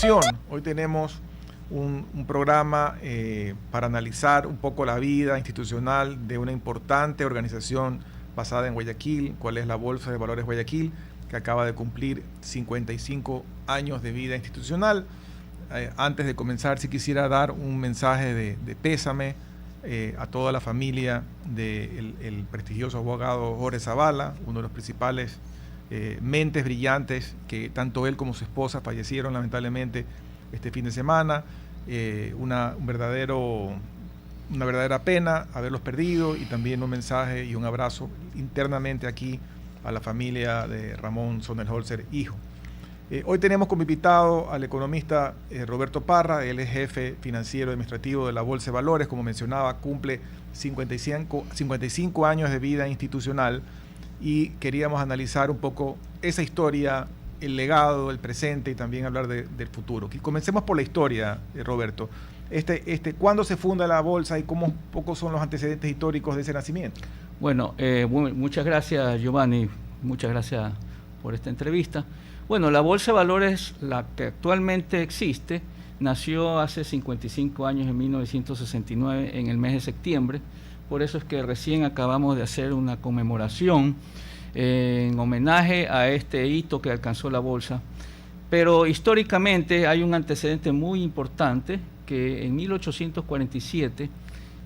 información. Hoy tenemos un programa para analizar un poco la vida institucional de una importante organización basada en Guayaquil, cuál es la Bolsa de Valores Guayaquil, que acaba de cumplir 55 años de vida institucional. Antes de comenzar, sí quisiera dar un mensaje de pésame a toda la familia del prestigioso abogado Jorge Zavala, uno de los principales mentes brillantes, que tanto él como su esposa fallecieron lamentablemente este fin de semana. Una verdadera pena haberlos perdido, y también un mensaje y un abrazo internamente aquí a la familia de Ramón Sonnenholzer, hijo. Hoy tenemos como invitado al economista Roberto Parra. Él es jefe financiero administrativo de la Bolsa de Valores. Como mencionaba, cumple 55 años de vida institucional, y queríamos analizar un poco esa historia, el legado, el presente, y también hablar del futuro. Comencemos por la historia, Roberto. ¿Cuándo se funda la Bolsa y cómo pocos son los antecedentes históricos de ese nacimiento? Bueno, muchas gracias, Giovanni. Muchas gracias por esta entrevista. Bueno, la Bolsa de Valores, la que actualmente existe, nació hace 55 años, en 1969, en el mes de septiembre. Por eso es que recién acabamos de hacer una conmemoración en homenaje a este hito que alcanzó la Bolsa. Pero históricamente hay un antecedente muy importante, que en 1847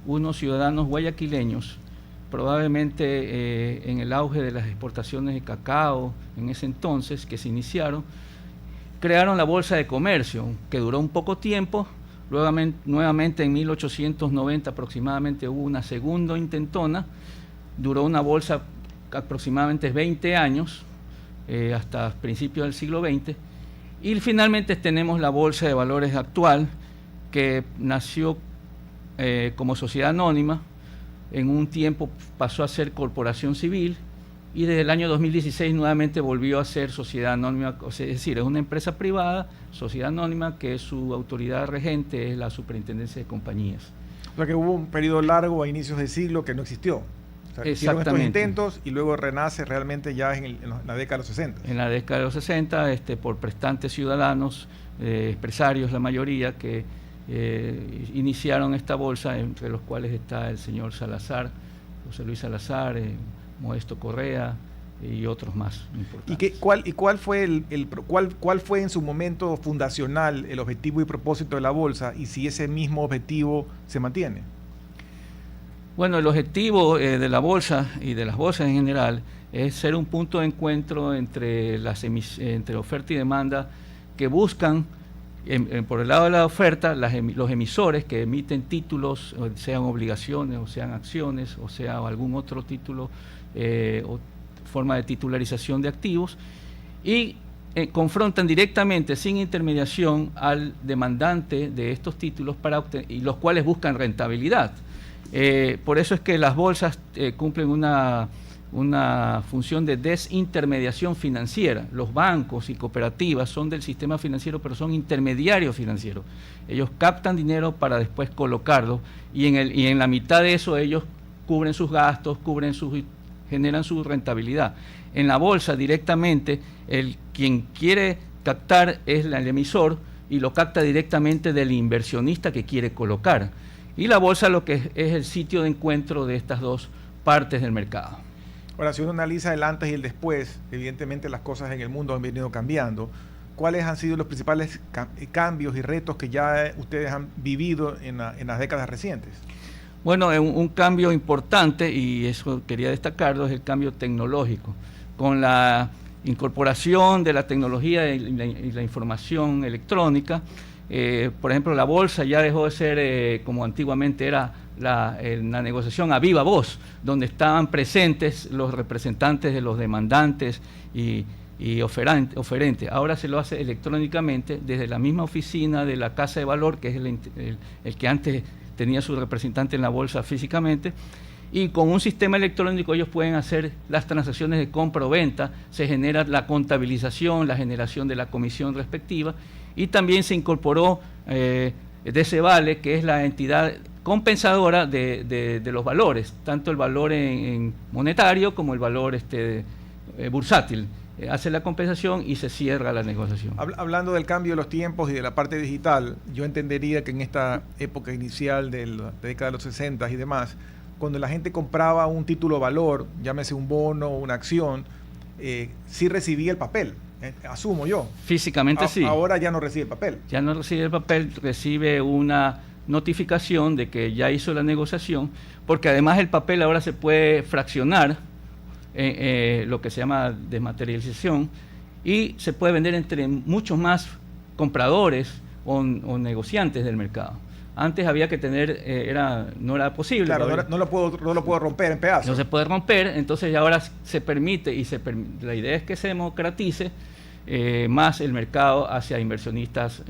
unos ciudadanos guayaquileños, probablemente en el auge de las exportaciones de cacao en ese entonces que se iniciaron, crearon la Bolsa de Comercio, que duró un poco tiempo. Luego, nuevamente en 1890 aproximadamente hubo una segunda intentona, duró una bolsa aproximadamente 20 años, hasta principios del siglo XX, y finalmente tenemos la Bolsa de Valores actual, que nació como sociedad anónima. En un tiempo pasó a ser corporación civil, y desde el año 2016 nuevamente volvió a ser sociedad anónima, es decir, es una empresa privada, sociedad anónima, que su autoridad regente es la Superintendencia de Compañías. O sea que hubo un periodo largo a inicios del siglo que no existió. O sea, hicieron estos intentos y luego renace realmente ya en la década de los 60. En la década de los 60, por prestantes ciudadanos, empresarios la mayoría, que iniciaron esta bolsa, entre los cuales está el señor Salazar, José Luis Salazar, Modesto Correa y otros más importantes. ¿Cuál fue en su momento fundacional el objetivo y propósito de la bolsa, y si ese mismo objetivo se mantiene? Bueno, el objetivo de la bolsa y de las bolsas en general es ser un punto de encuentro entre oferta y demanda, que buscan, por el lado de la oferta, los emisores que emiten títulos, sean obligaciones o sean acciones o sea algún otro título o forma de titularización de activos, y confrontan directamente, sin intermediación, al demandante de estos títulos y los cuales buscan rentabilidad. Por eso es que las bolsas cumplen una función de desintermediación financiera. Los bancos y cooperativas son del sistema financiero, pero son intermediarios financieros. Ellos captan dinero para después colocarlo, y en la mitad de eso ellos cubren sus gastos, generan su rentabilidad. En la bolsa directamente, quien quiere captar es el emisor, y lo capta directamente del inversionista que quiere colocar. Y la bolsa lo que es el sitio de encuentro de estas dos partes del mercado. Ahora, si uno analiza el antes y el después, evidentemente las cosas en el mundo han venido cambiando. ¿Cuáles han sido los principales cambios y retos que ya ustedes han vivido en las décadas recientes? Bueno, un cambio importante, y eso quería destacarlo, es el cambio tecnológico. Con la incorporación de la tecnología y la información electrónica, por ejemplo, la bolsa ya dejó de ser como antiguamente era la negociación a viva voz, donde estaban presentes los representantes de los demandantes y oferentes. Ahora se lo hace electrónicamente desde la misma oficina de la Casa de Valor, que es el que antes tenía su representante en la bolsa físicamente, y con un sistema electrónico ellos pueden hacer las transacciones de compra o venta, se genera la contabilización, la generación de la comisión respectiva, y también se incorporó DCVALE, que es la entidad compensadora de los valores, tanto el valor en monetario como el valor bursátil. hace la compensación y se cierra la negociación. Hablando del cambio de los tiempos y de la parte digital, yo entendería que en esta época inicial de la década de los 60 y demás, cuando la gente compraba un título valor, llámese un bono o una acción, sí recibía el papel, asumo yo. Físicamente sí. Ahora ya no recibe el papel. Ya no recibe el papel, recibe una notificación de que ya hizo la negociación, porque además el papel ahora se puede fraccionar, lo que se llama desmaterialización, y se puede vender entre muchos más compradores o negociantes del mercado. Antes había que tener, no era posible. Claro, no lo puedo romper en pedazos. No se puede romper, entonces ahora se permite, la idea es que se democratice más el mercado hacia inversionistas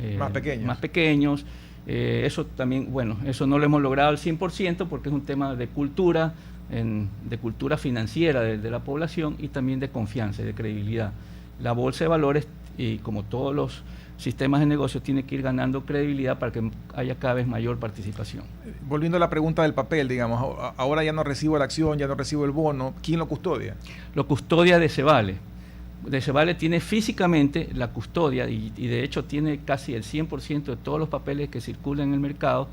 más pequeños. Eso también, bueno, eso no lo hemos logrado al 100% porque es un tema de cultura, de cultura financiera de la población y también de confianza y de credibilidad. La bolsa de valores, y como todos los sistemas de negocio, tiene que ir ganando credibilidad para que haya cada vez mayor participación. Volviendo a la pregunta del papel, digamos, ahora ya no recibo la acción, ya no recibo el bono, ¿quién lo custodia? Lo custodia Decevale. Decevale tiene físicamente la custodia y de hecho tiene casi el 100% de todos los papeles que circulan en el mercado,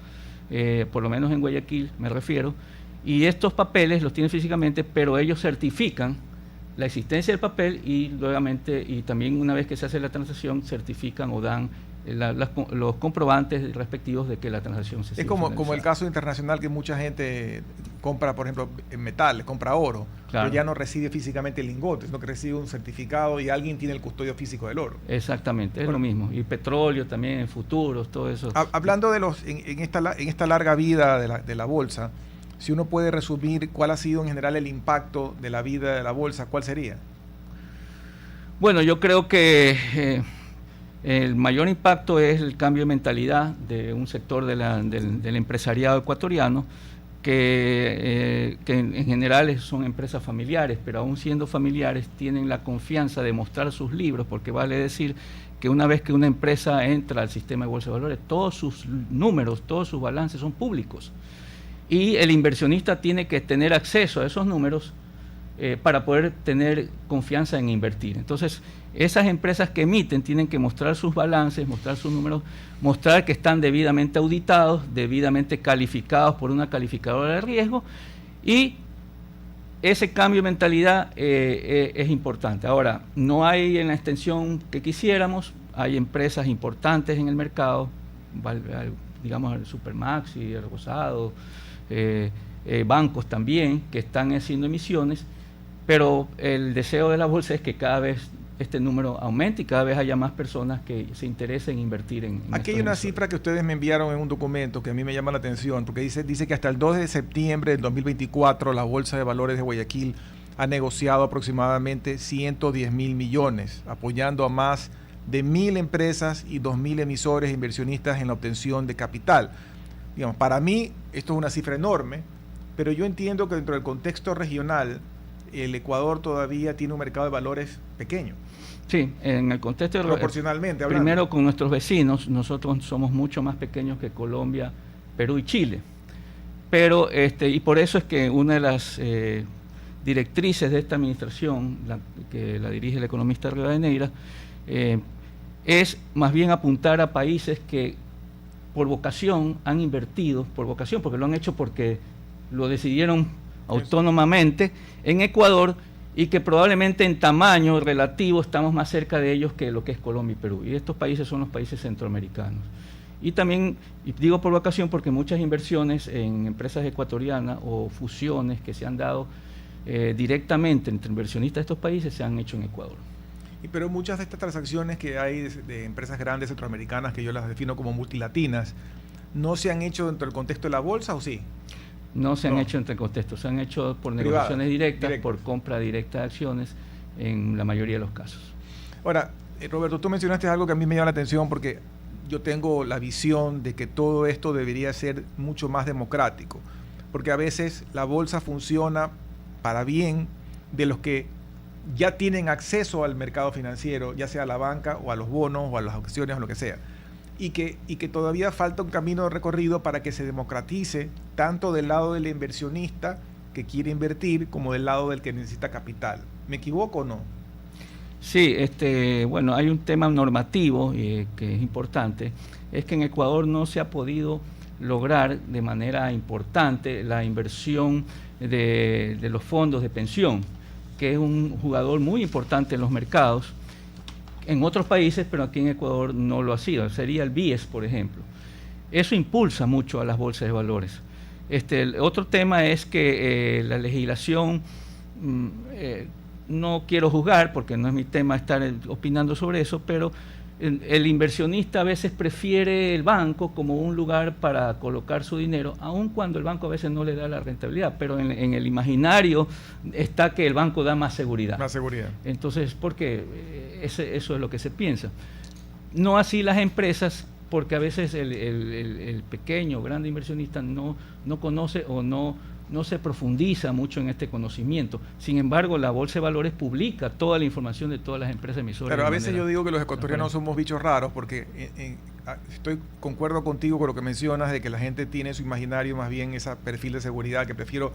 por lo menos en Guayaquil me refiero, y estos papeles los tiene físicamente, pero ellos certifican la existencia del papel y nuevamente, y también una vez que se hace la transacción, certifican o dan los comprobantes respectivos de que la transacción se es como el caso internacional que mucha gente compra, por ejemplo, en metales, compra oro, claro, pero ya no recibe físicamente el lingote, sino que recibe un certificado y alguien tiene el custodio físico del oro. Exactamente, es lo mismo. Y petróleo también, futuros, todo eso. Hablando de en esta larga vida de la bolsa, si uno puede resumir cuál ha sido en general el impacto de la vida de la bolsa, ¿cuál sería? Bueno, yo creo que el mayor impacto es el cambio de mentalidad de un sector del empresariado ecuatoriano que en general son empresas familiares, pero aún siendo familiares tienen la confianza de mostrar sus libros, porque vale decir que una vez que una empresa entra al sistema de bolsa de valores, todos sus números, todos sus balances son públicos. Y el inversionista tiene que tener acceso a esos números para poder tener confianza en invertir. Entonces, esas empresas que emiten tienen que mostrar sus balances, mostrar sus números, mostrar que están debidamente auditados, debidamente calificados por una calificadora de riesgo, y ese cambio de mentalidad es importante. Ahora, no hay en la extensión que quisiéramos, hay empresas importantes en el mercado, digamos el Supermaxi, el Rosado, bancos también que están haciendo emisiones, pero el deseo de la bolsa es que cada vez este número aumente y cada vez haya más personas que se interesen en invertir en Aquí hay una cifra que ustedes me enviaron en un documento que a mí me llama la atención, porque dice que hasta el 2 de septiembre del 2024 la Bolsa de Valores de Guayaquil ha negociado aproximadamente 110 mil millones, apoyando a más de 1.000 empresas y 2.000 emisores e inversionistas en la obtención de capital. Digamos, para mí esto es una cifra enorme, pero yo entiendo que dentro del contexto regional el Ecuador todavía tiene un mercado de valores pequeño. Sí, en el contexto proporcionalmente hablando. Primero con nuestros vecinos, nosotros somos mucho más pequeños que Colombia, Perú y Chile. Pero y por eso es que una de las directrices de esta administración, que la dirige el economista Rivadeneira, es más bien apuntar a países que por vocación han invertido, por vocación, porque lo han hecho porque lo decidieron autónomamente en Ecuador, y que probablemente en tamaño relativo estamos más cerca de ellos que lo que es Colombia y Perú. Y estos países son los países centroamericanos. Y también, y digo por vocación porque muchas inversiones en empresas ecuatorianas o fusiones que se han dado directamente entre inversionistas de estos países se han hecho en Ecuador. Pero muchas de estas transacciones que hay de empresas grandes centroamericanas, que yo las defino como multilatinas, ¿no se han hecho dentro del contexto de la bolsa o sí? No se han hecho entre contextos, se han hecho por negociaciones directas, por compra directa de acciones en la mayoría de los casos. Ahora, Roberto, tú mencionaste algo que a mí me llama la atención porque yo tengo la visión de que todo esto debería ser mucho más democrático, porque a veces la bolsa funciona para bien de los que ya tienen acceso al mercado financiero, ya sea a la banca o a los bonos o a las acciones o lo que sea. Y que todavía falta un camino de recorrido para que se democratice tanto del lado del inversionista que quiere invertir como del lado del que necesita capital. ¿Me equivoco o no? Sí, bueno, hay un tema normativo que es importante, es que en Ecuador no se ha podido lograr de manera importante la inversión de los fondos de pensión, que es un jugador muy importante en los mercados, en otros países, pero aquí en Ecuador no lo ha sido. Sería el BIES, por ejemplo. Eso impulsa mucho a las bolsas de valores. El otro tema es que la legislación, no quiero juzgar porque no es mi tema estar opinando sobre eso, pero el inversionista a veces prefiere el banco como un lugar para colocar su dinero, aun cuando el banco a veces no le da la rentabilidad, pero en el imaginario está que el banco da más seguridad. Más seguridad. Entonces, porque eso es lo que se piensa. No así las empresas, porque a veces el pequeño o grande inversionista no conoce o no se profundiza mucho en este conocimiento. Sin embargo, la Bolsa de Valores publica toda la información de todas las empresas emisoras. Pero a veces yo digo que los ecuatorianos somos bichos raros porque concuerdo contigo con lo que mencionas de que la gente tiene su imaginario más bien ese perfil de seguridad, que prefiero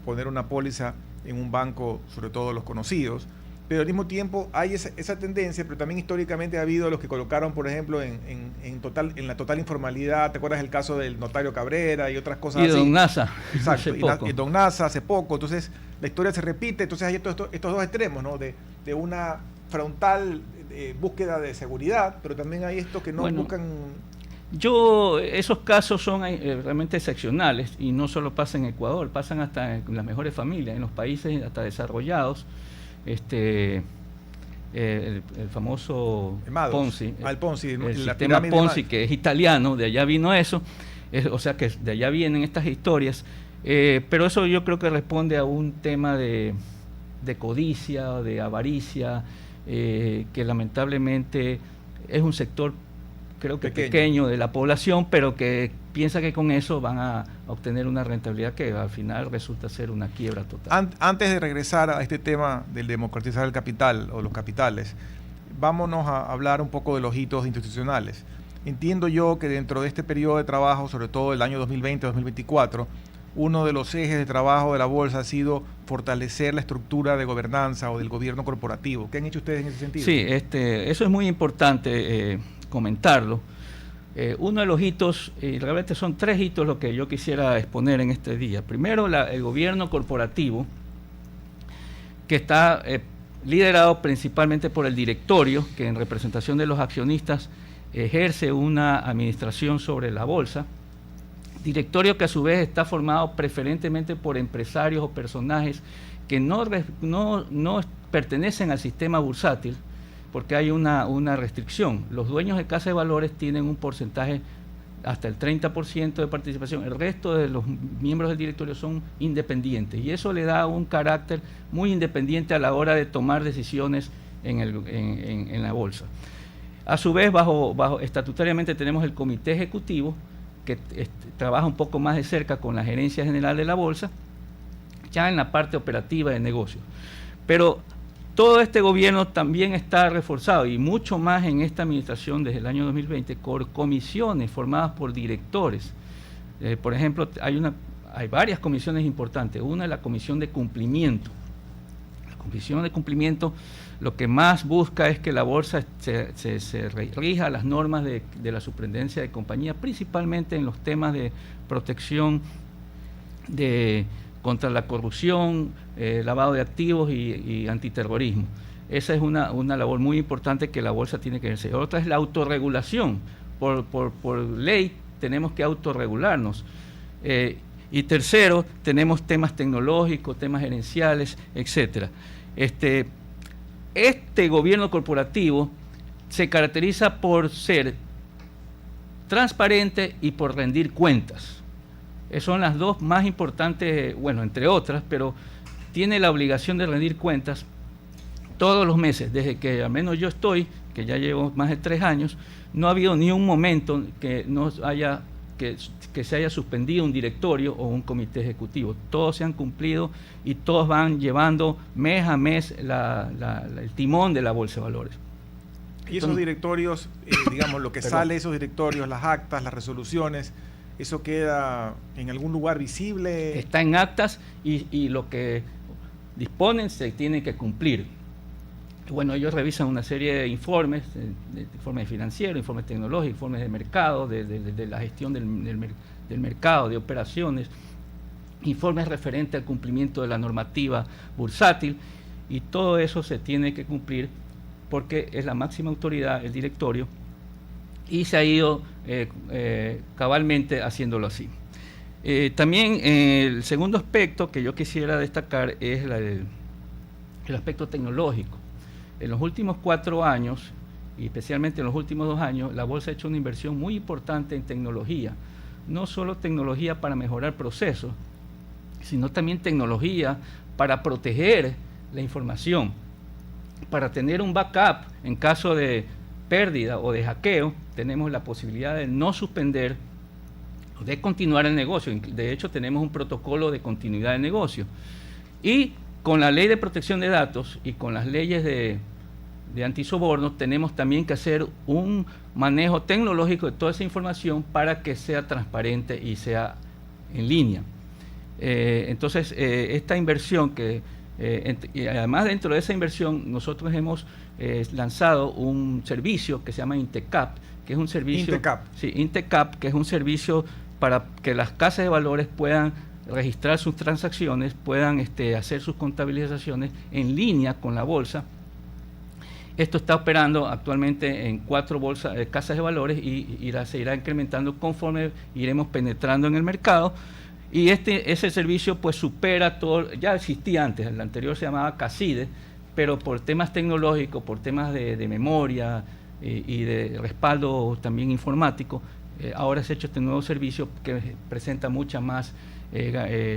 poner una póliza en un banco, sobre todo los conocidos. Pero al mismo tiempo hay esa tendencia, pero también históricamente ha habido los que colocaron, por ejemplo, en la total informalidad. ¿Te acuerdas del caso del notario Cabrera y otras cosas así? Y de Don Nasa. Exacto, y Don Nasa hace poco. Entonces, la historia se repite. Entonces, hay estos dos extremos, ¿no? De una frontal búsqueda de seguridad, pero también hay estos que no buscan... Esos casos son realmente excepcionales y no solo pasa en Ecuador, pasan hasta en las mejores familias, en los países hasta desarrollados. El famoso Ponzi, el sistema Ponzi, que es italiano, de allá vino eso, o sea que de allá vienen estas historias, pero eso yo creo que responde a un tema de codicia, de avaricia, que lamentablemente es un sector, creo que pequeño de la población, pero que piensa que con eso van a obtener una rentabilidad que al final resulta ser una quiebra total. Antes de regresar a este tema del democratizar el capital o los capitales, vámonos a hablar un poco de los hitos institucionales. Entiendo yo que dentro de este periodo de trabajo, sobre todo el año 2020-2024, uno de los ejes de trabajo de la Bolsa ha sido fortalecer la estructura de gobernanza o del gobierno corporativo. ¿Qué han hecho ustedes en ese sentido? Sí, eso es muy importante comentarlo. Uno de los hitos, y realmente son 3 hitos lo que yo quisiera exponer en este día. Primero, el gobierno corporativo, que está liderado principalmente por el directorio, que en representación de los accionistas ejerce una administración sobre la bolsa. Directorio que a su vez está formado preferentemente por empresarios o personajes que no pertenecen al sistema bursátil, porque hay una restricción. Los dueños de casa de valores tienen un porcentaje hasta el 30% de participación. El resto de los miembros del directorio son independientes y eso le da un carácter muy independiente a la hora de tomar decisiones en la bolsa. A su vez, estatutariamente tenemos el comité ejecutivo que trabaja un poco más de cerca con la gerencia general de la bolsa, ya en la parte operativa de negocios. Pero todo este gobierno también está reforzado y mucho más en esta administración desde el año 2020 con comisiones formadas por directores. Por ejemplo, hay varias comisiones importantes. Una es la comisión de cumplimiento. La comisión de cumplimiento lo que más busca es que la bolsa se rija a las normas de la superintendencia de compañía, principalmente en los temas de protección contra la corrupción, lavado de activos y antiterrorismo. Esa es una labor muy importante que la bolsa tiene que ejercer. Otra es la autorregulación. Por ley tenemos que autorregularnos. Y tercero, tenemos temas tecnológicos, temas gerenciales, etcétera. Este gobierno corporativo se caracteriza por ser transparente y por rendir cuentas. Son las dos más importantes, bueno, entre otras, pero tiene la obligación de rendir cuentas todos los meses. Desde que al menos yo estoy, que ya llevo más de 3 años, no ha habido ni un momento que se haya suspendido un directorio o un comité ejecutivo. Todos se han cumplido y todos van llevando mes a mes el timón de la Bolsa de Valores. Y esos directorios, digamos, lo que sale de esos directorios, las actas, las resoluciones, ¿eso queda en algún lugar visible? Está en actas y lo que disponen se tiene que cumplir. Bueno, ellos revisan una serie de informes, informes financieros, informes tecnológicos, informes de mercado, de la gestión del mercado, de operaciones, informes referentes al cumplimiento de la normativa bursátil, y todo eso se tiene que cumplir porque es la máxima autoridad, el directorio, y se ha ido cabalmente haciéndolo así. También el segundo aspecto que yo quisiera destacar es el aspecto tecnológico. En los últimos 4 años, y especialmente en los últimos 2 años, la Bolsa ha hecho una inversión muy importante en tecnología. No solo tecnología para mejorar procesos, sino también tecnología para proteger la información, para tener un backup en caso de pérdida o de hackeo. Tenemos la posibilidad de no suspender o de continuar el negocio. De hecho, tenemos un protocolo de continuidad de negocio. Y con la ley de protección de datos y con las leyes de antisobornos, tenemos también que hacer un manejo tecnológico de toda esa información para que sea transparente y sea en línea. Entonces, esta inversión y además dentro de esa inversión, nosotros hemos lanzado un servicio que se llama Intecap, que es un servicio... Intecap. Sí, Intecap, que es un servicio para que las casas de valores puedan registrar sus transacciones, puedan hacer sus contabilizaciones en línea con la bolsa. Esto está operando actualmente en 4 casas de valores y se irá incrementando conforme iremos penetrando en el mercado. Y ese servicio pues supera todo, ya existía antes, el anterior se llamaba Caside, pero por temas tecnológicos, por temas de memoria y de respaldo también informático, ahora se ha hecho este nuevo servicio que presenta mucha más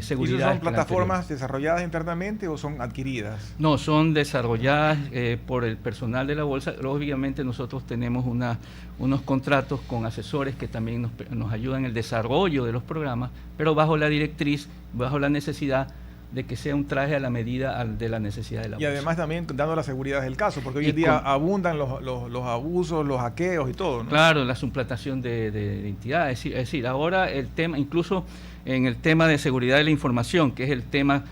seguridad. ¿Y son plataformas desarrolladas internamente o son adquiridas? No, son desarrolladas por el personal de la bolsa. Obviamente nosotros tenemos unos contratos con asesores que también nos ayudan en el desarrollo de los programas, pero bajo la directriz, bajo la necesidad de que sea un traje a la medida de la necesidad de la bolsa. Y además también dando la seguridad del caso, porque hoy en día abundan los abusos, los hackeos y todo, ¿no? Claro, la suplantación de entidades. Es decir, ahora el tema, incluso en el tema de seguridad de la información, que es el tema,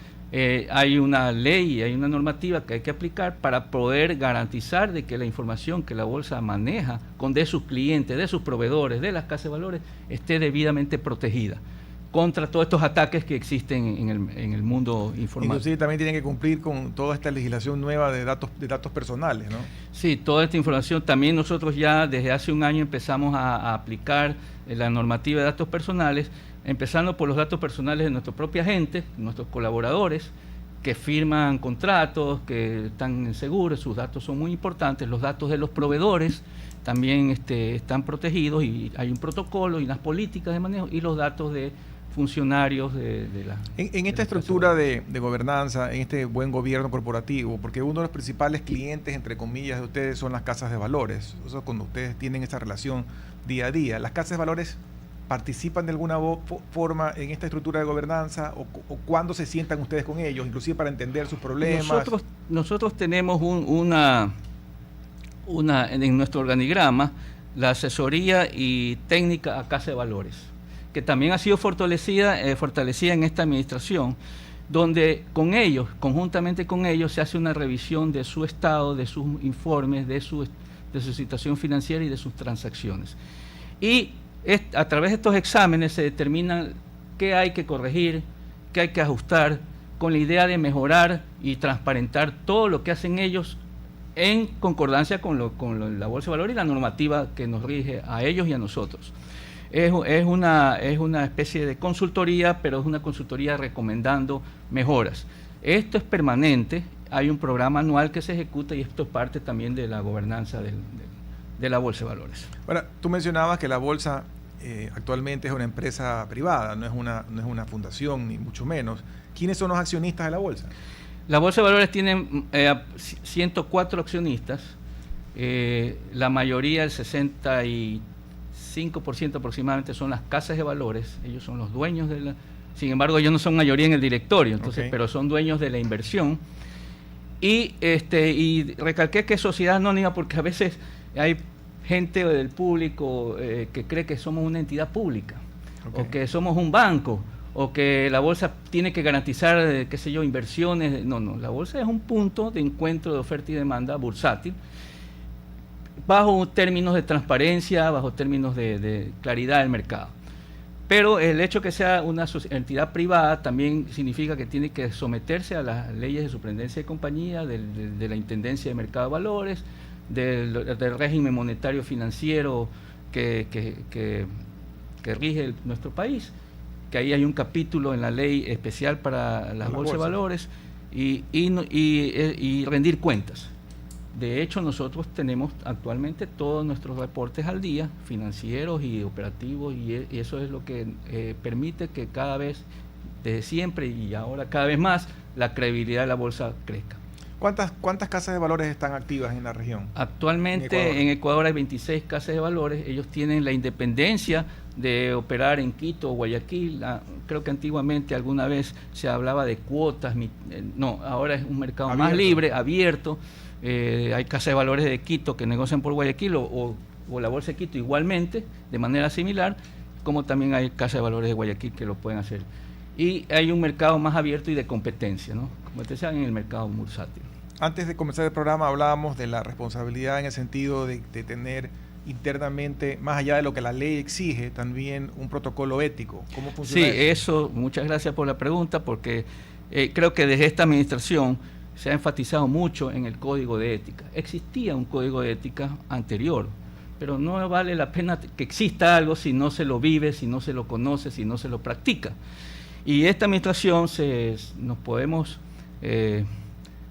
hay una ley, hay una normativa que hay que aplicar para poder garantizar de que la información que la bolsa maneja de sus clientes, de sus proveedores, de las casas de valores, esté debidamente protegida contra todos estos ataques que existen en el mundo informático. Inclusive también tienen que cumplir con toda esta legislación nueva de datos personales, ¿no? Sí, toda esta información. También nosotros ya desde hace un año empezamos a aplicar la normativa de datos personales, empezando por los datos personales de nuestra propia gente, nuestros colaboradores, que firman contratos, que están seguros, sus datos son muy importantes. Los datos de los proveedores también están protegidos y hay un protocolo y unas políticas de manejo, y los datos de funcionarios en esta estructura de gobernanza, en este buen gobierno corporativo, porque uno de los principales clientes, entre comillas, de ustedes son las casas de valores. O sea, cuando ustedes tienen esa relación día a día, ¿las casas de valores participan de alguna forma en esta estructura de gobernanza o cuándo se sientan ustedes con ellos, inclusive para entender sus problemas? Nosotros tenemos en nuestro organigrama la asesoría y técnica a casa de valores, que también ha sido fortalecida en esta administración, donde conjuntamente con ellos, se hace una revisión de su estado, de sus informes, de su situación financiera y de sus transacciones. Y a través de estos exámenes se determinan qué hay que corregir, qué hay que ajustar, con la idea de mejorar y transparentar todo lo que hacen ellos en concordancia con la Bolsa de Valores y la normativa que nos rige a ellos y a nosotros. Es una especie de consultoría, pero es una consultoría recomendando mejoras. Esto es permanente, hay un programa anual que se ejecuta y esto es parte también de la gobernanza de la Bolsa de Valores. Ahora, tú mencionabas que la Bolsa actualmente es una empresa privada, no es una fundación, ni mucho menos. ¿Quiénes son los accionistas de la Bolsa? La Bolsa de Valores tiene 104 accionistas, la mayoría, el 65% aproximadamente, son las casas de valores. Ellos son los dueños sin embargo ellos no son mayoría en el directorio, entonces, okay, pero son dueños de la inversión. Y recalqué que es sociedad anónima porque a veces hay gente del público que cree que somos una entidad pública, okay, o que somos un banco, o que la bolsa tiene que garantizar, qué sé yo, inversiones. No, la bolsa es un punto de encuentro de oferta y demanda bursátil, bajo términos de transparencia, bajo términos de claridad del mercado. Pero el hecho que sea una entidad privada también significa que tiene que someterse a las leyes de superintendencia de compañía, de la Intendencia de Mercado de Valores, del régimen monetario financiero que rige nuestro país, que ahí hay un capítulo en la ley especial para las bolsas de valores, y rendir cuentas. De hecho, nosotros tenemos actualmente todos nuestros reportes al día, financieros y operativos, y eso es lo que permite que cada vez, desde siempre y ahora cada vez más, la credibilidad de la bolsa crezca. ¿Cuántas casas de valores están activas en la región? Actualmente en Ecuador hay 26 casas de valores. Ellos tienen la independencia de operar en Quito o Guayaquil. Creo que antiguamente alguna vez se hablaba de cuotas. No, ahora es un mercado más libre, abierto. Hay casas de valores de Quito que negocian por Guayaquil o la bolsa de Quito igualmente, de manera similar, como también hay casas de valores de Guayaquil que lo pueden hacer. Y hay un mercado más abierto y de competencia, ¿no? Como te decía, en el mercado bursátil. Antes de comenzar el programa hablábamos de la responsabilidad en el sentido de tener internamente, más allá de lo que la ley exige, también un protocolo ético. ¿Cómo funciona eso? Muchas gracias por la pregunta, porque creo que desde esta administración se ha enfatizado mucho en el código de ética. Existía un código de ética anterior, pero no vale la pena que exista algo si no se lo vive, si no se lo conoce, si no se lo practica. Y esta administración nos podemos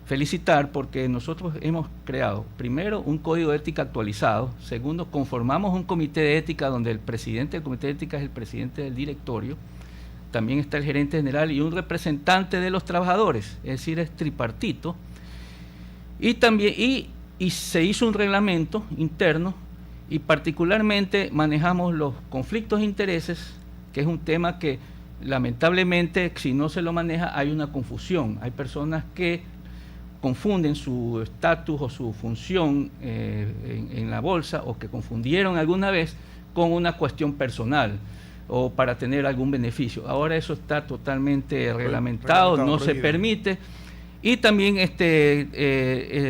felicitar porque nosotros hemos creado, primero, un código de ética actualizado. Segundo, conformamos un comité de ética donde el presidente del comité de ética es el presidente del directorio. También está el gerente general y un representante de los trabajadores, es decir, es tripartito. Y también y se hizo un reglamento interno y particularmente manejamos los conflictos de intereses, que es un tema que lamentablemente si no se lo maneja hay una confusión. Hay personas que confunden su estatus o su función en la bolsa, o que confundieron alguna vez con una cuestión personal o para tener algún beneficio. Ahora eso está totalmente reglamentado, no se permite. Y también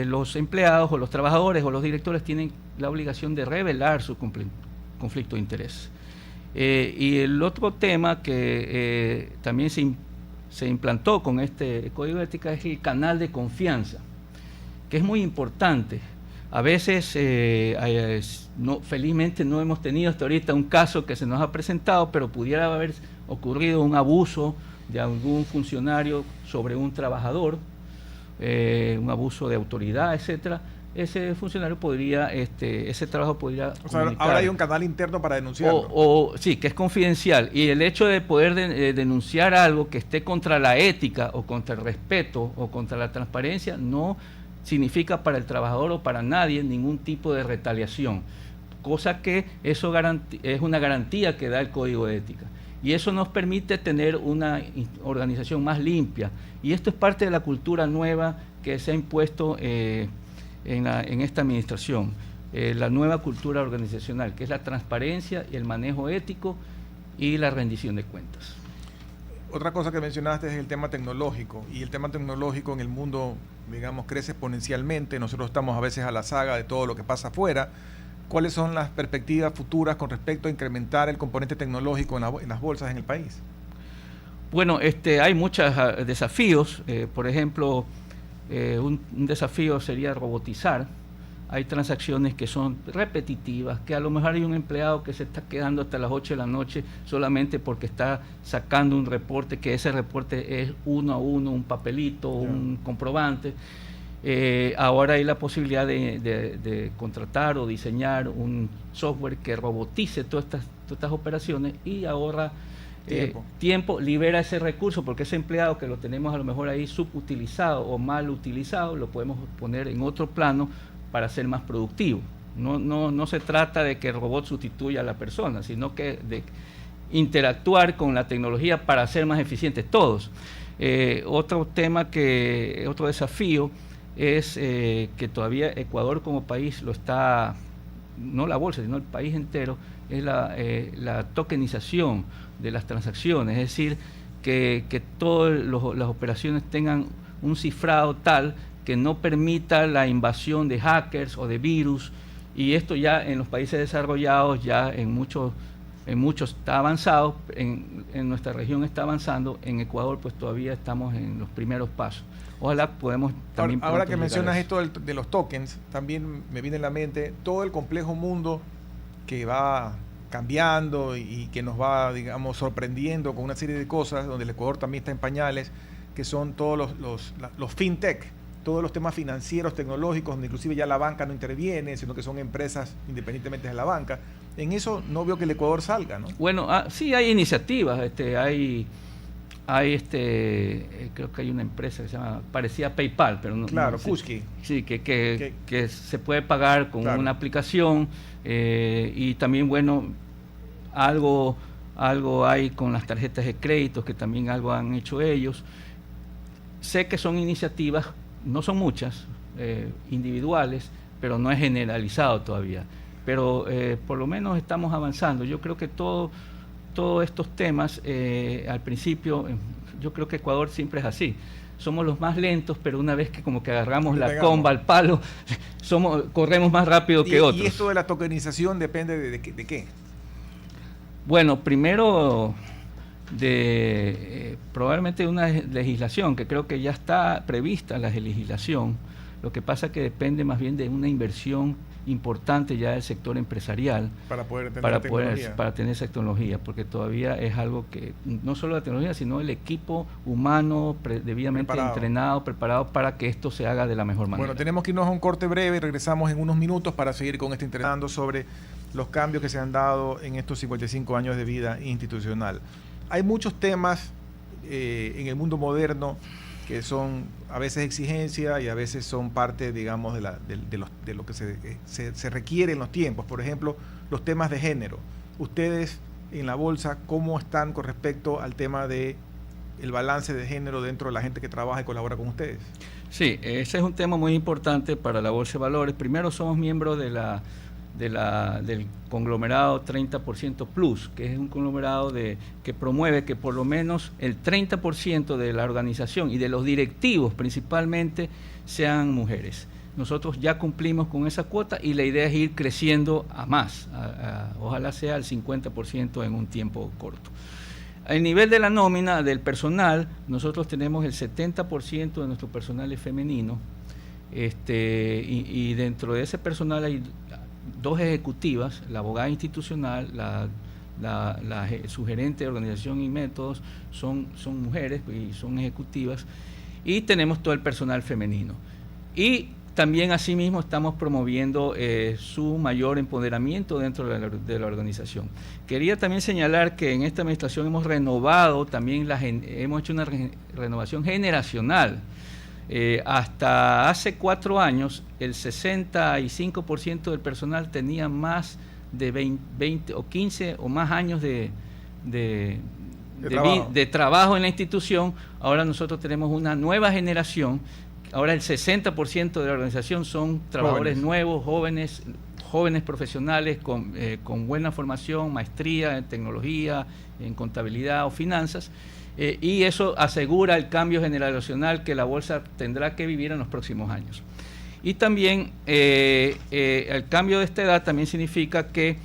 los empleados o los trabajadores o los directores tienen la obligación de revelar su conflicto de interés. Y el otro tema que también se implantó con este código de ética es el canal de confianza, que es muy importante. A veces, felizmente no hemos tenido hasta ahorita un caso que se nos ha presentado, pero pudiera haber ocurrido un abuso de algún funcionario sobre un trabajador, un abuso de autoridad, etcétera. Ese funcionario podría, ese trabajo podría... O sea, ahora hay un canal interno para denunciarlo. Sí, que es confidencial. Y el hecho de poder denunciar algo que esté contra la ética o contra el respeto o contra la transparencia no significa para el trabajador o para nadie ningún tipo de retaliación. Cosa que eso es una garantía que da el Código de Ética. Y eso nos permite tener una organización más limpia. Y esto es parte de la cultura nueva que se ha impuesto en esta administración, la nueva cultura organizacional, que es la transparencia y el manejo ético y la rendición de cuentas. Otra cosa que mencionaste es el tema tecnológico, y el tema tecnológico en el mundo, digamos, crece exponencialmente. Nosotros estamos a veces a la saga de todo lo que pasa afuera. ¿Cuáles son las perspectivas futuras con respecto a incrementar el componente tecnológico en las bolsas en el país? Bueno, hay muchos desafíos. Por ejemplo, un desafío sería robotizar. Hay transacciones que son repetitivas, que a lo mejor hay un empleado que se está quedando hasta las 8 de la noche solamente porque está sacando un reporte, que ese reporte es uno a uno, un papelito, un comprobante. Ahora hay la posibilidad de contratar o diseñar un software que robotice todas estas operaciones y ahorra tiempo, libera ese recurso, porque ese empleado que lo tenemos a lo mejor ahí subutilizado o mal utilizado, lo podemos poner en otro plano para ser más productivo. No se trata de que el robot sustituya a la persona, sino que de interactuar con la tecnología para ser más eficientes todos. Otro desafío es que todavía Ecuador como país lo está, no la bolsa, sino el país entero, es la tokenización de las transacciones, es decir, que todas las operaciones tengan un cifrado tal que no permita la invasión de hackers o de virus, y esto ya en los países desarrollados, ya en muchos está avanzado, en nuestra región está avanzando, en Ecuador pues todavía estamos en los primeros pasos. Ojalá podemos también... Ahora que mencionas esto de los tokens, también me viene en la mente todo el complejo mundo que va cambiando y que nos va, digamos, sorprendiendo con una serie de cosas, donde el Ecuador también está en pañales, que son todos los fintech, todos los temas financieros, tecnológicos, donde inclusive ya la banca no interviene, sino que son empresas independientemente de la banca. En eso no veo que el Ecuador salga, ¿no? Bueno, sí hay iniciativas, creo que hay una empresa que se llama, parecía PayPal, pero no. Claro, no, Kushki. Sí, que se puede pagar con claro. una aplicación, y también, bueno, algo hay con las tarjetas de crédito, que también algo han hecho ellos. Sé que son iniciativas, no son muchas, individuales, pero no es generalizado todavía. Pero por lo menos estamos avanzando. Yo creo que todos estos temas, al principio, yo creo que Ecuador siempre es así. Somos los más lentos, pero una vez que como que agarramos la comba al palo, corremos más rápido que otros. ¿Y esto de la tokenización depende de qué? Bueno, primero probablemente de una legislación, que creo que ya está prevista la legislación. Lo que pasa es que depende más bien de una inversión importante ya del sector empresarial para tener esa tecnología, porque todavía es algo que no solo la tecnología, sino el equipo humano debidamente entrenado, preparado para que esto se haga de la mejor manera. Bueno, tenemos que irnos a un corte breve y regresamos en unos minutos para seguir con interesando sobre los cambios que se han dado en estos 55 años de vida institucional. Hay muchos temas en el mundo moderno que son a veces exigencia y a veces son parte, digamos, de lo que se requiere en los tiempos. Por ejemplo, los temas de género. Ustedes en la bolsa, ¿cómo están con respecto al tema de el balance de género dentro de la gente que trabaja y colabora con ustedes? Sí, ese es un tema muy importante para la Bolsa de Valores. Primero, somos miembros del conglomerado 30% Plus, que es un conglomerado que promueve que por lo menos el 30% de la organización y de los directivos principalmente sean mujeres. Nosotros ya cumplimos con esa cuota y la idea es ir creciendo a más, ojalá sea el 50% en un tiempo corto. A nivel de la nómina del personal, nosotros tenemos el 70% de nuestro personal es femenino, y dentro de ese personal hay 2 ejecutivas, la abogada institucional, su gerente de organización y métodos son mujeres y son ejecutivas, y tenemos todo el personal femenino. Y también asimismo estamos promoviendo su mayor empoderamiento dentro de la organización. Quería también señalar que en esta administración hemos renovado también, hemos hecho una renovación generacional. Hasta hace 4 años, el 65% del personal tenía más de 20 o 15 o más años de trabajo en la institución. Ahora nosotros tenemos una nueva generación. Ahora el 60% de la organización son trabajadores nuevos, jóvenes profesionales con buena formación, maestría en tecnología, en contabilidad o finanzas. Y eso asegura el cambio generacional que la bolsa tendrá que vivir en los próximos años. Y también el cambio de esta edad también significa que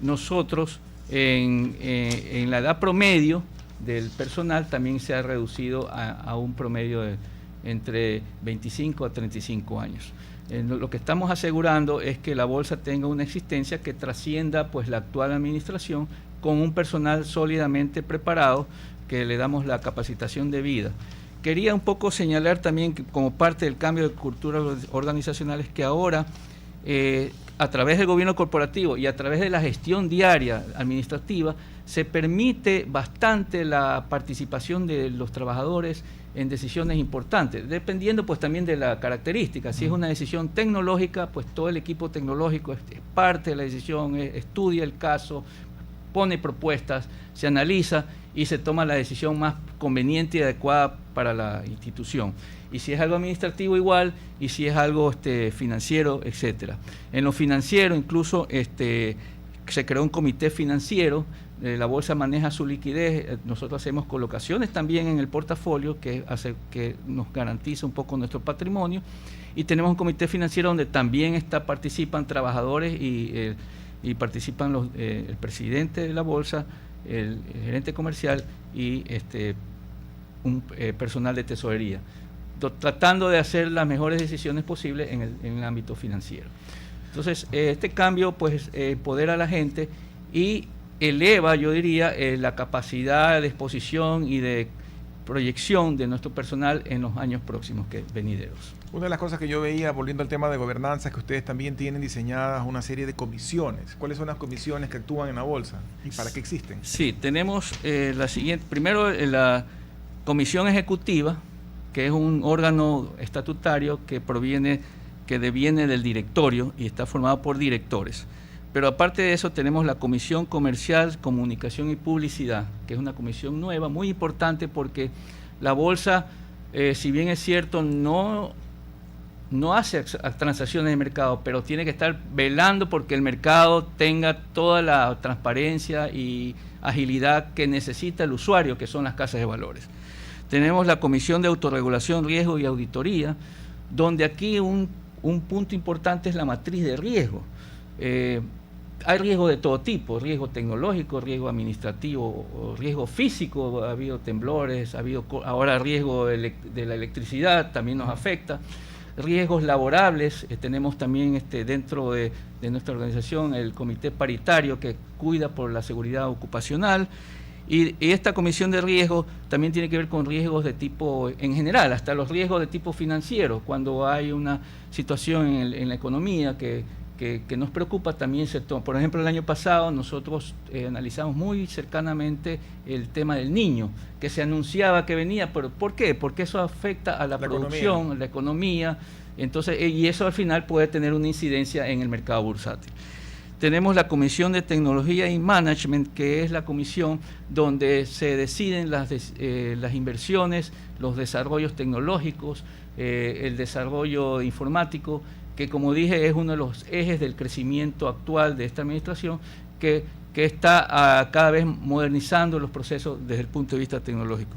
nosotros en la edad promedio del personal también se ha reducido a un promedio de entre 25 a 35 años. Lo que estamos asegurando es que la bolsa tenga una existencia que trascienda pues la actual administración con un personal sólidamente preparado, que le damos la capacitación de vida. Quería un poco señalar también que como parte del cambio de cultura organizacional es que ahora, a través del gobierno corporativo y a través de la gestión diaria administrativa, se permite bastante la participación de los trabajadores en decisiones importantes, dependiendo pues también de la característica. Si es una decisión tecnológica, pues todo el equipo tecnológico es parte de la decisión, estudia el caso, pone propuestas, se analiza y se toma la decisión más conveniente y adecuada para la institución. Y si es algo administrativo igual, y si es algo financiero, etcétera. En lo financiero incluso se creó un comité financiero la bolsa maneja su liquidez, nosotros hacemos colocaciones también en el portafolio que nos garantiza un poco nuestro patrimonio, y tenemos un comité financiero donde también participan trabajadores y participan el presidente de la bolsa, el gerente comercial y un personal de tesorería, tratando de hacer las mejores decisiones posibles en el ámbito financiero. Entonces, este cambio pues empodera a la gente y eleva, yo diría, la capacidad de exposición y de proyección de nuestro personal en los años próximos venideros. Una de las cosas que yo veía, volviendo al tema de gobernanza, es que ustedes también tienen diseñadas una serie de comisiones. ¿Cuáles son las comisiones que actúan en la bolsa y para qué existen? Sí, tenemos la siguiente. Primero, la comisión ejecutiva, que es un órgano estatutario que deviene del directorio y está formado por directores. Pero aparte de eso tenemos la Comisión Comercial, Comunicación y Publicidad, que es una comisión nueva, muy importante porque la bolsa, si bien es cierto, no hace transacciones de mercado, pero tiene que estar velando porque el mercado tenga toda la transparencia y agilidad que necesita el usuario, que son las casas de valores. Tenemos la Comisión de Autorregulación, Riesgo y Auditoría, donde aquí un punto importante es la matriz de riesgo. Hay riesgo de todo tipo, riesgo tecnológico, riesgo administrativo, riesgo físico, ha habido temblores, ahora riesgo de la electricidad, también nos afecta. Riesgos laborables, tenemos también dentro de nuestra organización el comité paritario que cuida por la seguridad ocupacional, y esta comisión de riesgos también tiene que ver con riesgos de tipo, en general, hasta los riesgos de tipo financiero, cuando hay una situación en la economía que nos preocupa, también se toma. Por ejemplo, el año pasado nosotros analizamos muy cercanamente el tema del Niño, que se anunciaba que venía, pero ¿por qué? Porque eso afecta a la producción, la economía, entonces, y eso al final puede tener una incidencia en el mercado bursátil. Tenemos la Comisión de Tecnología y Management, que es la comisión donde se deciden las inversiones, los desarrollos tecnológicos, el desarrollo informático, que como dije es uno de los ejes del crecimiento actual de esta administración, que está cada vez modernizando los procesos desde el punto de vista tecnológico.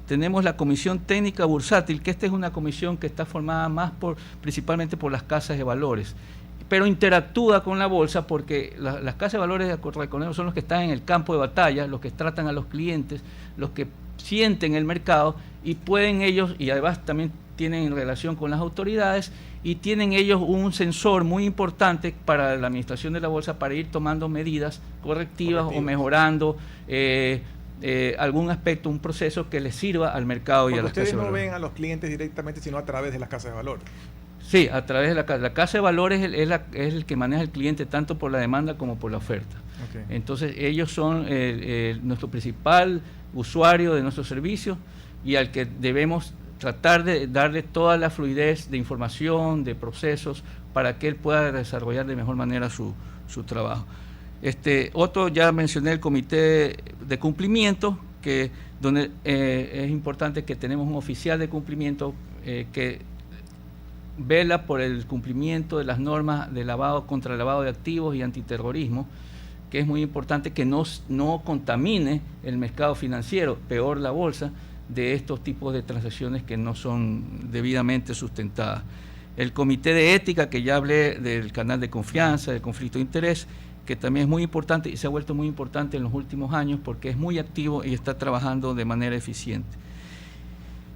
Tenemos la Comisión Técnica Bursátil, que esta es una comisión que está formada principalmente por las casas de valores, pero interactúa con la bolsa porque las casas de valores, recordemos, son los que están en el campo de batalla, los que tratan a los clientes, los que sienten el mercado y pueden ellos, y además también tienen relación con las autoridades, y tienen ellos un sensor muy importante para la administración de la bolsa para ir tomando medidas correctivas o mejorando algún aspecto, un proceso que les sirva al mercado y a las casas de valores. Ustedes no ven a los clientes directamente, sino a través de las casas de valores. Sí, a través de la casa de valores es el que maneja el cliente tanto por la demanda como por la oferta. Okay. Entonces ellos son nuestro principal usuario de nuestros servicios y al que debemos tratar de darle toda la fluidez de información, de procesos, para que él pueda desarrollar de mejor manera su trabajo. Otro, ya mencioné el comité de cumplimiento, donde es importante que tenemos un oficial de cumplimiento que vela por el cumplimiento de las normas de contra el lavado de activos y antiterrorismo, que es muy importante que no contamine el mercado financiero, peor la bolsa, de estos tipos de transacciones que no son debidamente sustentadas. El comité de ética, que ya hablé del canal de confianza, del conflicto de interés, que también es muy importante y se ha vuelto muy importante en los últimos años porque es muy activo y está trabajando de manera eficiente.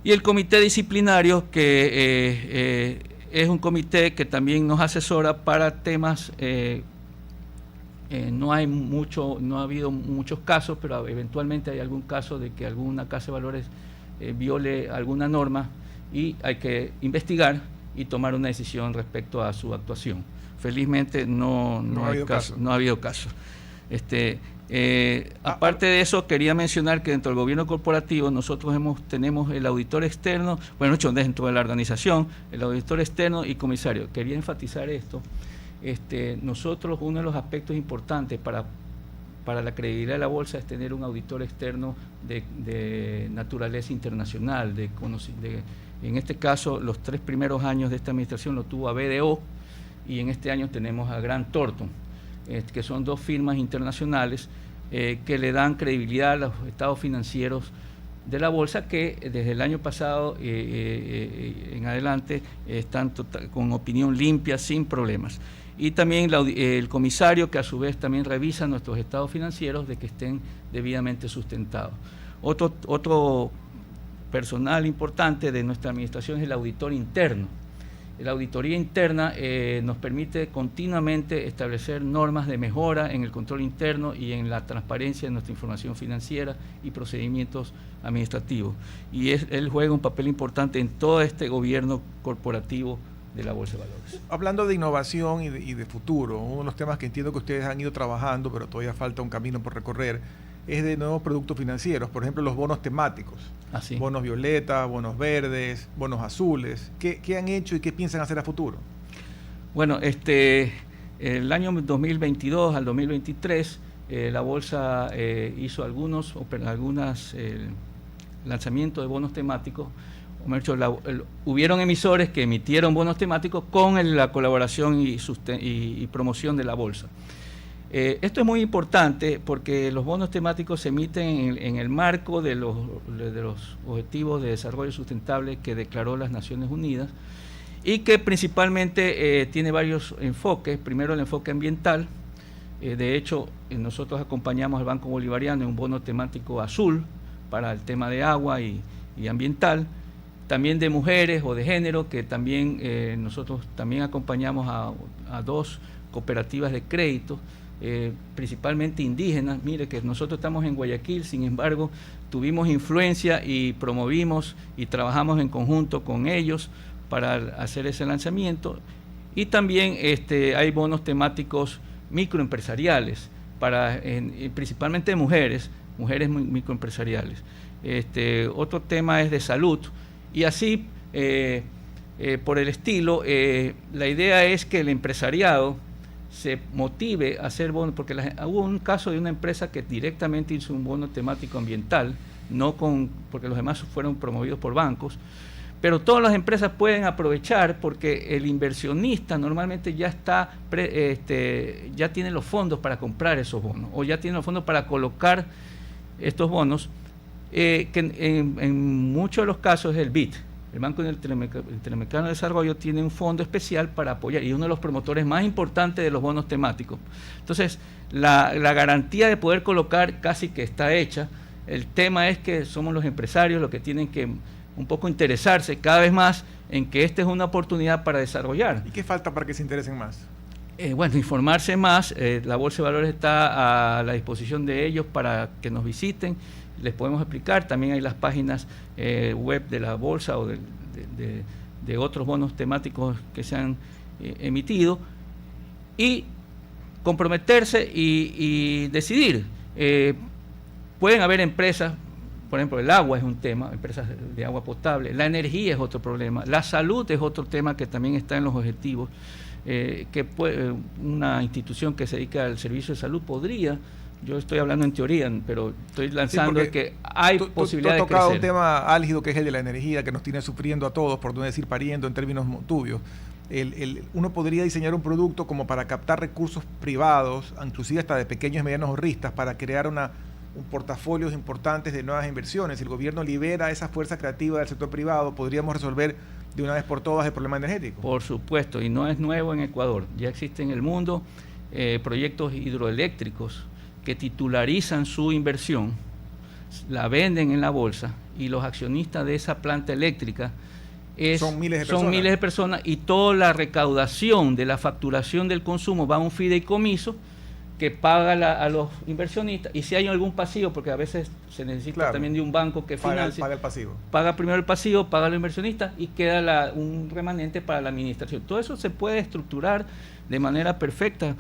Y el comité disciplinario, que es un comité que también nos asesora para temas, no ha habido muchos casos, pero eventualmente hay algún caso de que alguna casa de valores viole alguna norma y hay que investigar y tomar una decisión respecto a su actuación. Felizmente no ha habido caso. Aparte de eso, quería mencionar que dentro del gobierno corporativo nosotros tenemos el auditor externo, bueno, dentro de la organización, el auditor externo y comisario. Quería enfatizar esto. Nosotros, uno de los aspectos importantes para la credibilidad de la bolsa es tener un auditor externo de naturaleza internacional. En este caso, los 3 primeros años de esta administración lo tuvo a BDO y en este año tenemos a Grant Thornton, que son 2 firmas internacionales que le dan credibilidad a los estados financieros de la bolsa, que desde el año pasado en adelante están con opinión limpia, sin problemas. Y también el comisario, que a su vez también revisa nuestros estados financieros de que estén debidamente sustentados. Otro personal importante de nuestra administración es el auditor interno. La auditoría interna nos permite continuamente establecer normas de mejora en el control interno y en la transparencia de nuestra información financiera y procedimientos administrativos. Y él juega un papel importante en todo este gobierno corporativo de la Bolsa de Valores. Hablando de innovación y de futuro, uno de los temas que entiendo que ustedes han ido trabajando, pero todavía falta un camino por recorrer, es de nuevos productos financieros, por ejemplo los bonos temáticos, bonos violetas, bonos verdes, bonos azules. ¿Qué han hecho y qué piensan hacer a futuro? Bueno, el año 2022 al 2023 la Bolsa hizo algunos lanzamientos de bonos temáticos. Hubieron emisores que emitieron bonos temáticos con la colaboración y promoción de la Bolsa. Esto es muy importante porque los bonos temáticos se emiten en el marco de los Objetivos de Desarrollo Sustentable que declaró las Naciones Unidas y que principalmente tiene varios enfoques. Primero, el enfoque ambiental. De hecho, nosotros acompañamos al Banco Bolivariano en un bono temático azul para el tema de agua y ambiental. También de mujeres o de género, que también nosotros también acompañamos a dos cooperativas de crédito, principalmente indígenas. Mire que nosotros estamos en Guayaquil, sin embargo, tuvimos influencia y promovimos y trabajamos en conjunto con ellos para hacer ese lanzamiento. Y también hay bonos temáticos microempresariales, principalmente mujeres microempresariales. Otro tema es de salud. Y así, por el estilo, la idea es que el empresariado se motive a hacer bonos, porque hubo un caso de una empresa que directamente hizo un bono temático ambiental, porque los demás fueron promovidos por bancos, pero todas las empresas pueden aprovechar porque el inversionista normalmente ya ya tiene los fondos para comprar esos bonos, o ya tiene los fondos para colocar estos bonos, que en muchos de los casos es el BID. El Banco Interamericano de Desarrollo tiene un fondo especial para apoyar y uno de los promotores más importantes de los bonos temáticos. Entonces, la garantía de poder colocar casi que está hecha. El tema es que somos los empresarios los que tienen que un poco interesarse cada vez más en que esta es una oportunidad para desarrollar. ¿Y qué falta para que se interesen más? Bueno, informarse más. La Bolsa de Valores está a la disposición de ellos para que nos visiten. Les podemos explicar. También hay las páginas web de la Bolsa o de otros bonos temáticos que se han emitido. Y comprometerse y decidir. Pueden haber empresas, por ejemplo, el agua es un tema, empresas de agua potable. La energía es otro problema. La salud es otro tema que también está en los objetivos. Una institución que se dedica al servicio de salud podría, yo estoy hablando en teoría, pero estoy lanzando que hay posibilidad de crecer. Tú has tocado un tema álgido que es el de la energía, que nos tiene sufriendo a todos, por no decir pariendo en términos tubios. Uno podría diseñar un producto como para captar recursos privados, inclusive hasta de pequeños y medianos ahorristas, para crear un portafolios importantes de nuevas inversiones. Si el gobierno libera esa fuerza creativa del sector privado, podríamos resolver de una vez por todas el problema energético. Por supuesto, y no es nuevo en Ecuador. Ya existen en el mundo proyectos hidroeléctricos que titularizan su inversión, la venden en la bolsa y los accionistas de esa planta eléctrica son miles de personas y toda la recaudación de la facturación del consumo va a un fideicomiso que paga a los inversionistas, y si hay algún pasivo, porque a veces se necesita también de un banco que financie, paga el pasivo. Paga primero el pasivo, paga a los inversionistas y queda un remanente para la administración. Todo eso se puede estructurar de manera perfecta.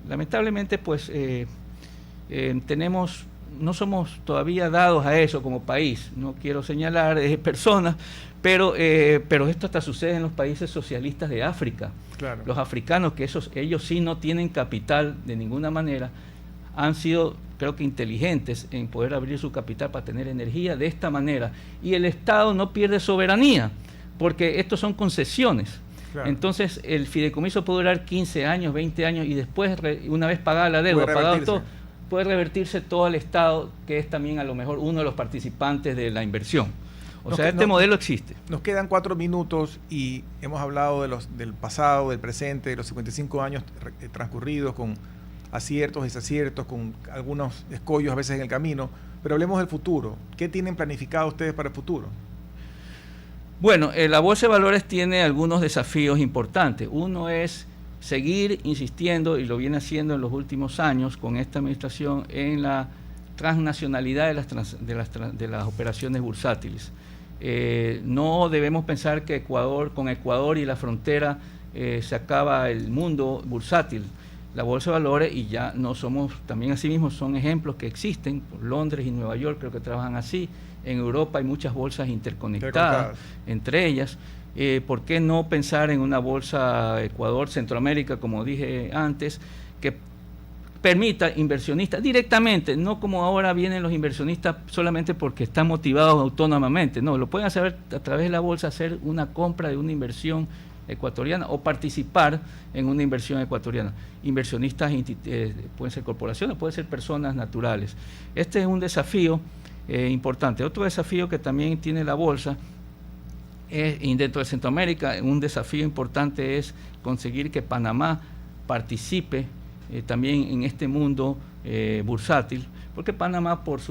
Lamentablemente, pues, no somos todavía dados a eso como país. No quiero señalar personas, pero esto hasta sucede en los países socialistas de África. Claro. Los africanos, que ellos sí no tienen capital de ninguna manera, han sido, creo que, inteligentes en poder abrir su capital para tener energía de esta manera. Y el Estado no pierde soberanía, porque estos son concesiones. Claro. Entonces, el fideicomiso puede durar 15 años, 20 años, y después, una vez pagada la deuda, pagado todo, puede revertirse todo al Estado, que es también a lo mejor uno de los participantes de la inversión. Este modelo existe. Nos quedan 4 minutos y hemos hablado del pasado, del presente, de los 55 años transcurridos con aciertos, desaciertos, con algunos escollos a veces en el camino, pero hablemos del futuro. ¿Qué tienen planificado ustedes para el futuro? Bueno, la Bolsa de Valores tiene algunos desafíos importantes. Uno es seguir insistiendo, y lo viene haciendo en los últimos años con esta administración, en la transnacionalidad de las operaciones bursátiles. No debemos pensar que con Ecuador y la frontera se acaba el mundo bursátil. La Bolsa de Valores, y ya no somos, también asimismo son ejemplos que existen, Londres y Nueva York creo que trabajan así, en Europa hay muchas bolsas interconectadas. Entre ellas. ¿Por qué no pensar en una bolsa Ecuador, Centroamérica, como dije antes, que permita inversionistas directamente, no como ahora vienen los inversionistas solamente porque están motivados autónomamente, no, lo pueden hacer a través de la bolsa, hacer una compra de una inversión ecuatoriana o participar en una inversión ecuatoriana. Inversionistas pueden ser corporaciones, pueden ser personas naturales. Este es un desafío importante. Otro desafío que también tiene la bolsa y dentro de Centroamérica, un desafío importante es conseguir que Panamá participe también en este mundo bursátil, porque Panamá por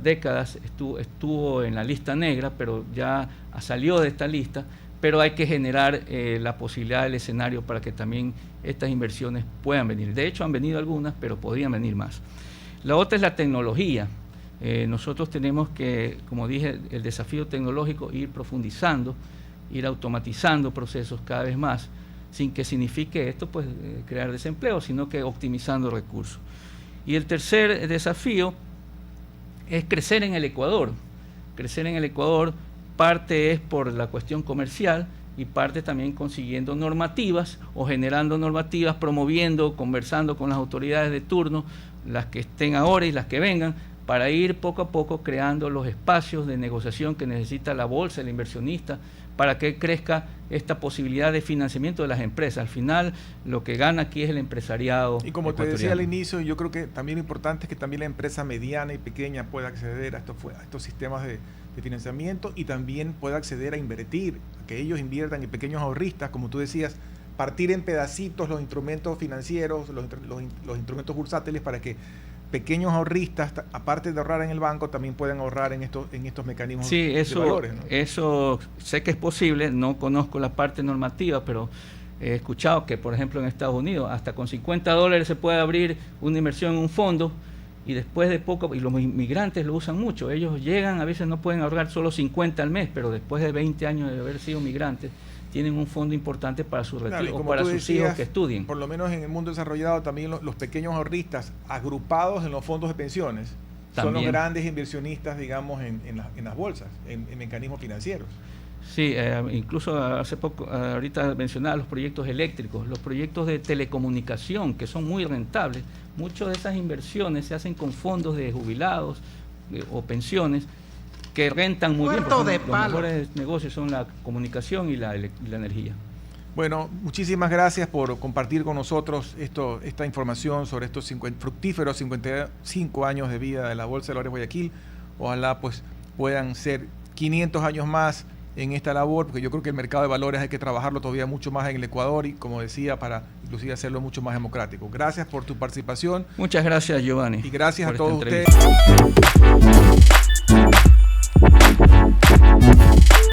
décadas estuvo en la lista negra, pero ya salió de esta lista, pero hay que generar la posibilidad del escenario para que también estas inversiones puedan venir. De hecho, han venido algunas, pero podrían venir más. La otra es la tecnología. Nosotros tenemos que, como dije, el desafío tecnológico, ir profundizando, ir automatizando procesos cada vez más, sin que signifique esto pues crear desempleo, sino que optimizando recursos. Y el tercer desafío es crecer en el Ecuador. Crecer en el Ecuador, parte es por la cuestión comercial y parte también consiguiendo normativas o generando normativas, promoviendo, conversando con las autoridades de turno, las que estén ahora y las que vengan, para ir poco a poco creando los espacios de negociación que necesita la bolsa, el inversionista, para que crezca esta posibilidad de financiamiento de las empresas. Al final, lo que gana aquí es el empresariado. Y como te decía al inicio, yo creo que también lo importante es que también la empresa mediana y pequeña pueda acceder a estos sistemas de financiamiento y también pueda acceder a invertir, a que ellos inviertan en pequeños ahorristas, como tú decías, partir en pedacitos los instrumentos financieros, los instrumentos bursátiles, para que pequeños ahorristas, aparte de ahorrar en el banco, también pueden ahorrar en estos mecanismos de valores, ¿no? Eso sé que es posible, no conozco la parte normativa, pero he escuchado que, por ejemplo, en Estados Unidos, hasta con $50 se puede abrir una inversión en un fondo, y después de poco, y los inmigrantes lo usan mucho, ellos llegan, a veces no pueden ahorrar solo 50 al mes, pero después de 20 años de haber sido migrantes, tienen un fondo importante para su retiro o para sus hijos que estudien. Por lo menos en el mundo desarrollado también los pequeños ahorristas agrupados en los fondos de pensiones también son los grandes inversionistas, digamos, en las bolsas, en mecanismos financieros. Sí, incluso hace poco, ahorita mencionaba los proyectos eléctricos, los proyectos de telecomunicación, que son muy rentables. Muchas de esas inversiones se hacen con fondos de jubilados o pensiones, que rentan muy bien, porque los mejores negocios son la comunicación y la energía. Bueno, muchísimas gracias por compartir con nosotros esta información sobre estos fructíferos 55 años de vida de la Bolsa de Valores Guayaquil. Ojalá pues puedan ser 500 años más en esta labor, porque yo creo que el mercado de valores hay que trabajarlo todavía mucho más en el Ecuador y, como decía, para inclusive hacerlo mucho más democrático. Gracias por tu participación. Muchas gracias, Giovanni. Y gracias a todos ustedes.